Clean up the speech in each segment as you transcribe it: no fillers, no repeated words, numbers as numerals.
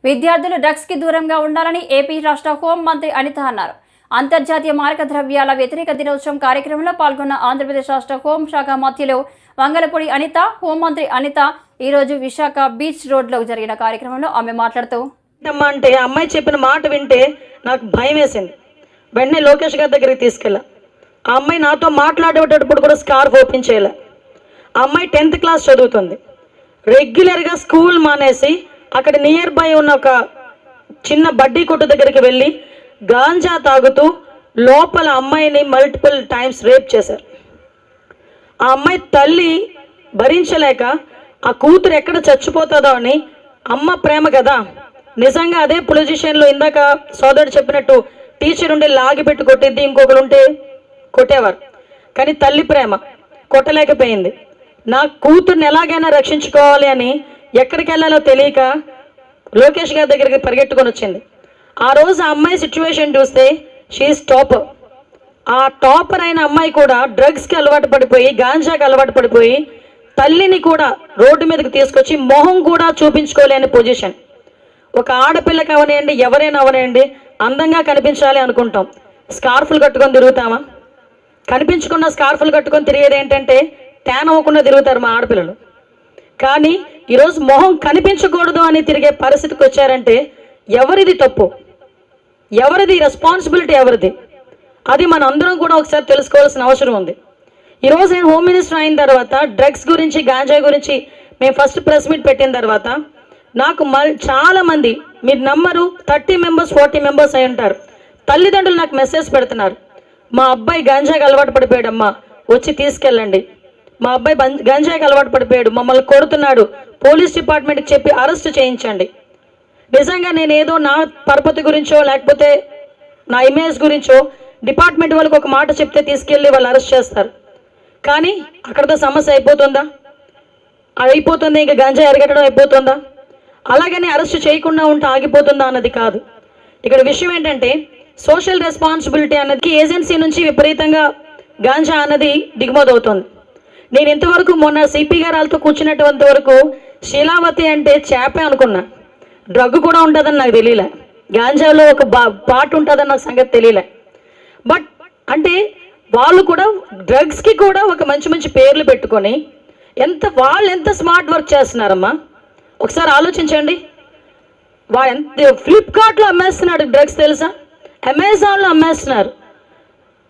విద్యార్థులు డ్రగ్స్ కి దూరంగా ఉండాలని ఏపీ రాష్ట్ర హోం మంత్రి అనిత అన్నారు. అంతర్జాతీయ మారక ద్రవ్యాల వ్యతిరేక దినోత్సవం కార్యక్రమంలో పాల్గొన్న ఆంధ్రప్రదేశ్ రాష్ట్ర హోం శాఖ మంత్రులు వంగలపూడి అనిత, హోంమంత్రి అనిత ఈ రోజు విశాఖ బీచ్ రోడ్లో జరిగిన కార్యక్రమంలో ఆమె మాట్లాడుతూ, అంటే అమ్మాయి చెప్పిన మాట వింటే నాకు భయం వేసింది. వెంటనే లోకేష్ గారి దగ్గరికి తీసుకెళ్ళా. ఆ అమ్మాయి నాతో మాట్లాడేటప్పుడు కూడా స్కార్ఫ్ ఓపెన్ చేయలే. ఆ అమ్మాయి 10th క్లాస్ చదువుతుంది. రెగ్యులర్గా స్కూల్ మానేసి అక్కడ నియర్ బై ఉన్న ఒక చిన్న బడ్డీ కొట్టు దగ్గరికి వెళ్ళి గాంజా తాగుతూ లోపల అమ్మాయిని మల్టిపుల్ టైమ్స్ రేప్ చేశారు. ఆ అమ్మాయి తల్లి భరించలేక ఆ కూతురు ఎక్కడ చచ్చిపోతుందో అని, అమ్మ ప్రేమ కదా, నిజంగా అదే పొజిషన్లో ఇందాక సోదరుడు చెప్పినట్టు టీచర్ ఉండి లాగిపెట్టి కొట్టిద్ది, ఇంకొకరు ఉంటే కొట్టేవారు. కానీ తల్లి ప్రేమ కొట్టలేకపోయింది. నా కూతుర్ని ఎలాగైనా రక్షించుకోవాలి అని ఎక్కడికి వెళ్ళాలో తెలియక లోకేష్ గారి దగ్గరికి పరిగెట్టుకొని వచ్చింది. ఆ రోజు ఆ అమ్మాయి సిచ్యువేషన్ చూస్తే షీఈస్ టాపర్. ఆ టాపర్ అయిన అమ్మాయి కూడా డ్రగ్స్కి అలవాటు పడిపోయి, గాంజాకి అలవాటు పడిపోయి తల్లిని కూడా రోడ్డు మీదకి తీసుకొచ్చి మొహం కూడా చూపించుకోలేని పొజిషన్. ఒక ఆడపిల్లకి అవనేయండి, ఎవరైనా అవనేయండి, అందంగా కనిపించాలి అనుకుంటాం. స్కార్ఫులు కట్టుకొని తిరుగుతామా? కనిపించకుండా స్కార్ఫులు కట్టుకొని తిరిగేది ఏంటంటే ట్యాన్ అవ్వకుండా తిరుగుతారు మా ఆడపిల్లలు. కానీ ఈరోజు మొహం కనిపించకూడదు అని తిరిగే పరిస్థితికి వచ్చారంటే ఎవరిది తప్పు? ఎవరిది రెస్పాన్సిబిలిటీ? ఎవరిది? అది మన అందరం కూడా ఒకసారి తెలుసుకోవాల్సిన అవసరం ఉంది. ఈరోజు నేను హోమ్ మినిస్టర్ అయిన తర్వాత డ్రగ్స్ గురించి, గాంజా గురించి మేము ఫస్ట్ ప్రెస్ మీట్ పెట్టిన తర్వాత నాకు చాలామంది, మీరు నమ్మరు, 30 members 40 members అయి ఉంటారు, తల్లిదండ్రులు నాకు మెసేజ్ పెడుతున్నారు, మా అబ్బాయి గాంజాకి అలవాటు పడిపోయాడమ్మా, వచ్చి తీసుకెళ్ళండి, మా అబ్బాయి గంజాయికి అలవాటు పడిపోయాడు, మమ్మల్ని కొడుతున్నాడు, పోలీస్ డిపార్ట్మెంట్కి చెప్పి అరెస్ట్ చేయించండి. నిజంగా నేను ఏదో నా పరపతి గురించో లేకపోతే నా ఇమేజ్ గురించో డిపార్ట్మెంట్ వాళ్ళకి ఒక మాట చెప్తే తీసుకెళ్ళి వాళ్ళు అరెస్ట్ చేస్తారు. కానీ అక్కడతో సమస్య అయిపోతుందా? అయిపోతుంది. ఇంకా గంజాయి అరిగట్టడం అయిపోతుందా? అలాగని అరెస్ట్ చేయకుండా ఉంటే ఆగిపోతుందా అన్నది కాదు. ఇక్కడ విషయం ఏంటంటే సోషల్ రెస్పాన్సిబిలిటీ అన్నది ఏజెన్సీ నుంచి విపరీతంగా గాంజా అన్నది దిగుమతి అవుతుంది. నేను ఇంతవరకు మొన్న సిపి గారు వాళ్ళతో కూర్చున్నటువంటి వరకు శీలావతి అంటే చేపే అనుకున్నా. డ్రగ్ కూడా ఉంటుందని నాకు తెలియలే, గాంజాలో ఒక పార్ట్ ఉంటుందని నాకు సంగతి తెలియలే. బట్ అంటే వాళ్ళు కూడా డ్రగ్స్కి కూడా ఒక మంచి మంచి పేర్లు పెట్టుకొని వాళ్ళు ఎంత స్మార్ట్ వర్క్ చేస్తున్నారమ్మా, ఒకసారి ఆలోచించండి. ఫ్లిప్కార్ట్లో అమ్మేస్తున్నాడు డ్రగ్స్, తెలుసా? అమెజాన్లో అమ్మేస్తున్నారు,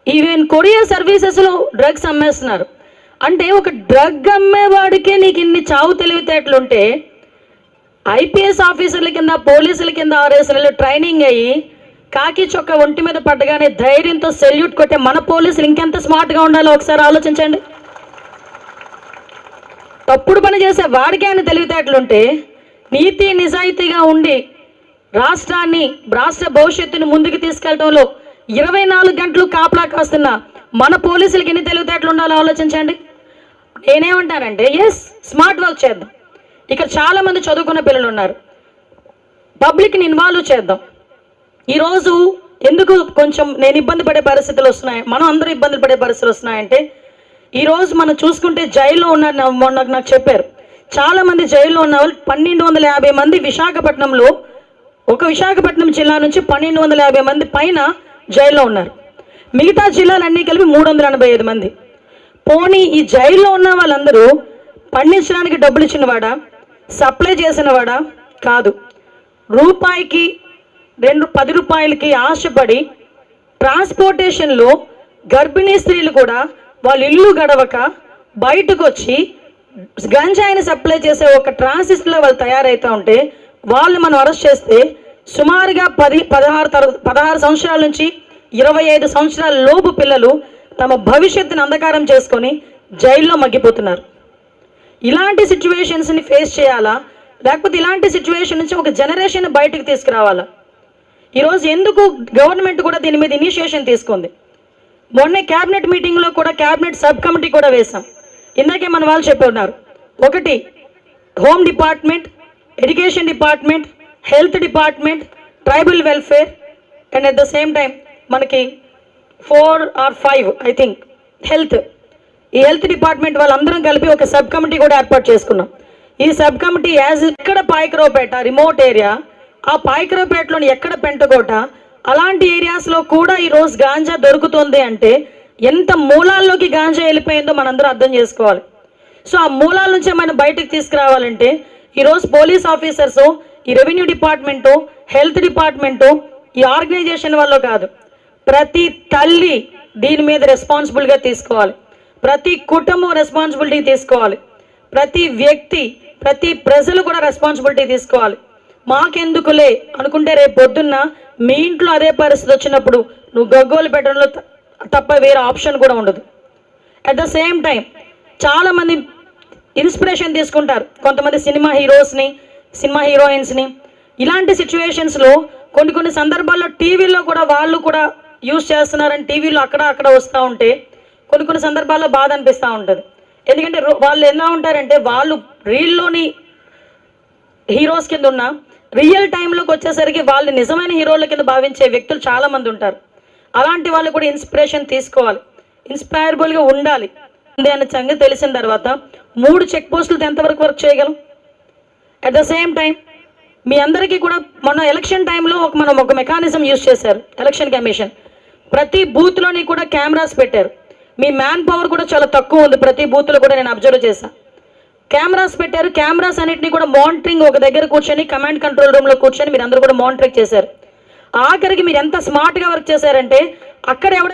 ఈవెన్ కొరియర్ సర్వీసెస్లో డ్రగ్స్ అమ్మేస్తున్నారు. అంటే ఒక డ్రగ్ అమ్మేవాడికే నీకు ఇన్ని చావు తెలివితేటలుంటే ఐపీఎస్ ఆఫీసర్ల కింద, పోలీసుల కింద 6 నెలలు ట్రైనింగ్ అయ్యి కాకి చొక్క ఒంటి మీద పడ్డగానే ధైర్యంతో సెల్యూట్ కొట్టే మన పోలీసులు ఇంకెంత స్మార్ట్గా ఉండాలో ఒకసారి ఆలోచించండి. తప్పుడు పని చేసే వాడికే అని తెలివితేటలుంటే నీతి నిజాయితీగా ఉండి రాష్ట్రాన్ని, రాష్ట్ర భవిష్యత్తుని ముందుకు తీసుకెళ్లడంలో 24 గంటలు కాపలా కాస్తున్న మన పోలీసులకి ఎన్ని తెలివితేటలు ఉండాలో ఆలోచించండి. నేనేమంటానంటే ఎస్, స్మార్ట్ వర్క్ చేద్దాం. ఇక్కడ చాలామంది చదువుకున్న పిల్లలు ఉన్నారు, పబ్లిక్ని ఇన్వాల్వ్ చేద్దాం. ఈరోజు ఎందుకు కొంచెం నేను ఇబ్బంది పడే పరిస్థితులు వస్తున్నాయి, మనం అందరూ ఇబ్బంది పడే పరిస్థితులు వస్తున్నాయంటే ఈరోజు మనం చూసుకుంటే జైల్లో ఉన్న, మొన్న నాకు చెప్పారు చాలామంది జైల్లో ఉన్న వాళ్ళు 1250 మంది విశాఖపట్నంలో, ఒక విశాఖపట్నం జిల్లా నుంచి 1250 మంది పైన జైల్లో ఉన్నారు. మిగతా జిల్లాలన్నీ కలిపి 385 మంది. పోనీ ఈ జైల్లో ఉన్న వాళ్ళందరూ పండించడానికి డబ్బులు ఇచ్చినవాడా, సప్లై చేసినవాడా? కాదు. రూపాయికి 10 రూపాయలకి ఆశపడి ట్రాన్స్పోర్టేషన్లో గర్భిణీ స్త్రీలు కూడా వాళ్ళ ఇల్లు గడవక బయటకు వచ్చి గంజాయిని సప్లై చేసే ఒక ట్రాన్సిస్ట్లో వాళ్ళు తయారవుతూ ఉంటే వాళ్ళు మనం అరెస్ట్ చేస్తే సుమారుగా 16 సంవత్సరాల నుంచి 25 సంవత్సరాల లోపు పిల్లలు తమ భవిష్యత్తుని అంధకారం చేసుకొని జైల్లో మగ్గిపోతున్నారు. ఇలాంటి సిచ్యువేషన్స్ని ఫేస్ చేయాలా, లేకపోతే ఇలాంటి సిచ్యువేషన్ నుంచి ఒక జనరేషన్ బయటకు తీసుకురావాలా? ఈరోజు ఎందుకు గవర్నమెంట్ కూడా దీని మీద ఇనిషియేషన్ తీసుకుంది. మొన్నే క్యాబినెట్ మీటింగ్లో కూడా క్యాబినెట్ సబ్ కమిటీ కూడా వేశాం. ఇందాకే మన వాళ్ళు చెప్పి, ఒకటి home department, education department, health department, tribal welfare and at the same time మనకి 4 or 5 ఐ థింక్ హెల్త్. ఈ హెల్త్ డిపార్ట్మెంట్ వాళ్ళందరం కలిపి ఒక సబ్ కమిటీ కూడా ఏర్పాటు చేసుకున్నాం. ఈ సబ్ కమిటీ ఇక్కడ పాయకరావుపేట రిమోట్ ఏరియా ఆ పాయకరావుపేటలోని ఎక్కడ పెంటకోట అలాంటి ఏరియాస్లో కూడా ఈరోజు గాంజా దొరుకుతుంది అంటే ఎంత మూలాల్లోకి గాంజా వెళ్ళిపోయిందో మనందరూ అర్థం చేసుకోవాలి. సో ఆ మూలాల నుంచే మనం బయటకు తీసుకురావాలంటే ఈరోజు పోలీస్ ఆఫీసర్సు, ఈ రెవెన్యూ డిపార్ట్మెంటు, హెల్త్ డిపార్ట్మెంటు, ఈ ఆర్గనైజేషన్ వల్ల కాదు, ప్రతి తల్లి దీని మీద రెస్పాన్సిబుల్గా తీసుకోవాలి. ప్రతి కుటుంబం రెస్పాన్సిబిలిటీ తీసుకోవాలి. ప్రతి వ్యక్తి, ప్రతి ప్రజలు కూడా రెస్పాన్సిబిలిటీ తీసుకోవాలి. మాకెందుకులే అనుకుంటే రేపు పొద్దున్న మీ ఇంట్లో అదే పరిస్థితి వచ్చినప్పుడు నువ్వు గగ్గోలు పెట్టడంలో తప్ప వేరే ఆప్షన్ కూడా ఉండదు. అట్ ద సేమ్ టైం చాలామంది ఇన్స్పిరేషన్ తీసుకుంటారు, కొంతమంది సినిమా హీరోస్ని, సినిమా హీరోయిన్స్ని. ఇలాంటి సిచ్యువేషన్స్లో కొన్ని సందర్భాల్లో టీవీలో కూడా వాళ్ళు కూడా యూజ్ చేస్తున్నారని టీవీలో అక్కడ వస్తూ ఉంటే కొన్ని సందర్భాల్లో బాధ అనిపిస్తూ ఉంటుంది. ఎందుకంటే వాళ్ళు ఎలా ఉంటారంటే వాళ్ళు రీల్లోని హీరోస్ కింద ఉన్న రియల్ టైంలోకి వచ్చేసరికి వాళ్ళు నిజమైన హీరోల కింద భావించే వ్యక్తులు చాలామంది ఉంటారు. అలాంటి వాళ్ళు కూడా ఇన్స్పిరేషన్ తీసుకోవాలి, ఇన్స్పైరబుల్గా ఉండాలి అనే సంగతి తెలిసిన తర్వాత 3 చెక్ పోస్టులతో ఎంతవరకు వర్క్ చేయగలం? అట్ ద సేమ్ టైం మీ అందరికీ కూడా మొన్న ఎలక్షన్ టైంలో మనం ఒక మెకానిజం యూజ్ చేశారు, ఎలక్షన్ కమిషన్. ప్రతి బూత్లోని కూడా కెమెరాస్ పెట్టారు. మీ మ్యాన్ పవర్ కూడా చాలా తక్కువ ఉంది, ప్రతి బూత్లో కూడా నేను అబ్జర్వ్ చేశాను. కెమెరాస్ పెట్టారు. కెమెరాస్ అన్నింటినీ కూడా మానిటరింగ్ ఒక దగ్గర కూర్చొని కమాండ్ కంట్రోల్ రూమ్లో కూర్చొని మీరు అందరూ కూడా మానిటరింగ్ చేశారు. ఆఖరికి మీరు ఎంత స్మార్ట్గా వర్క్ చేశారంటే అక్కడ ఎవరు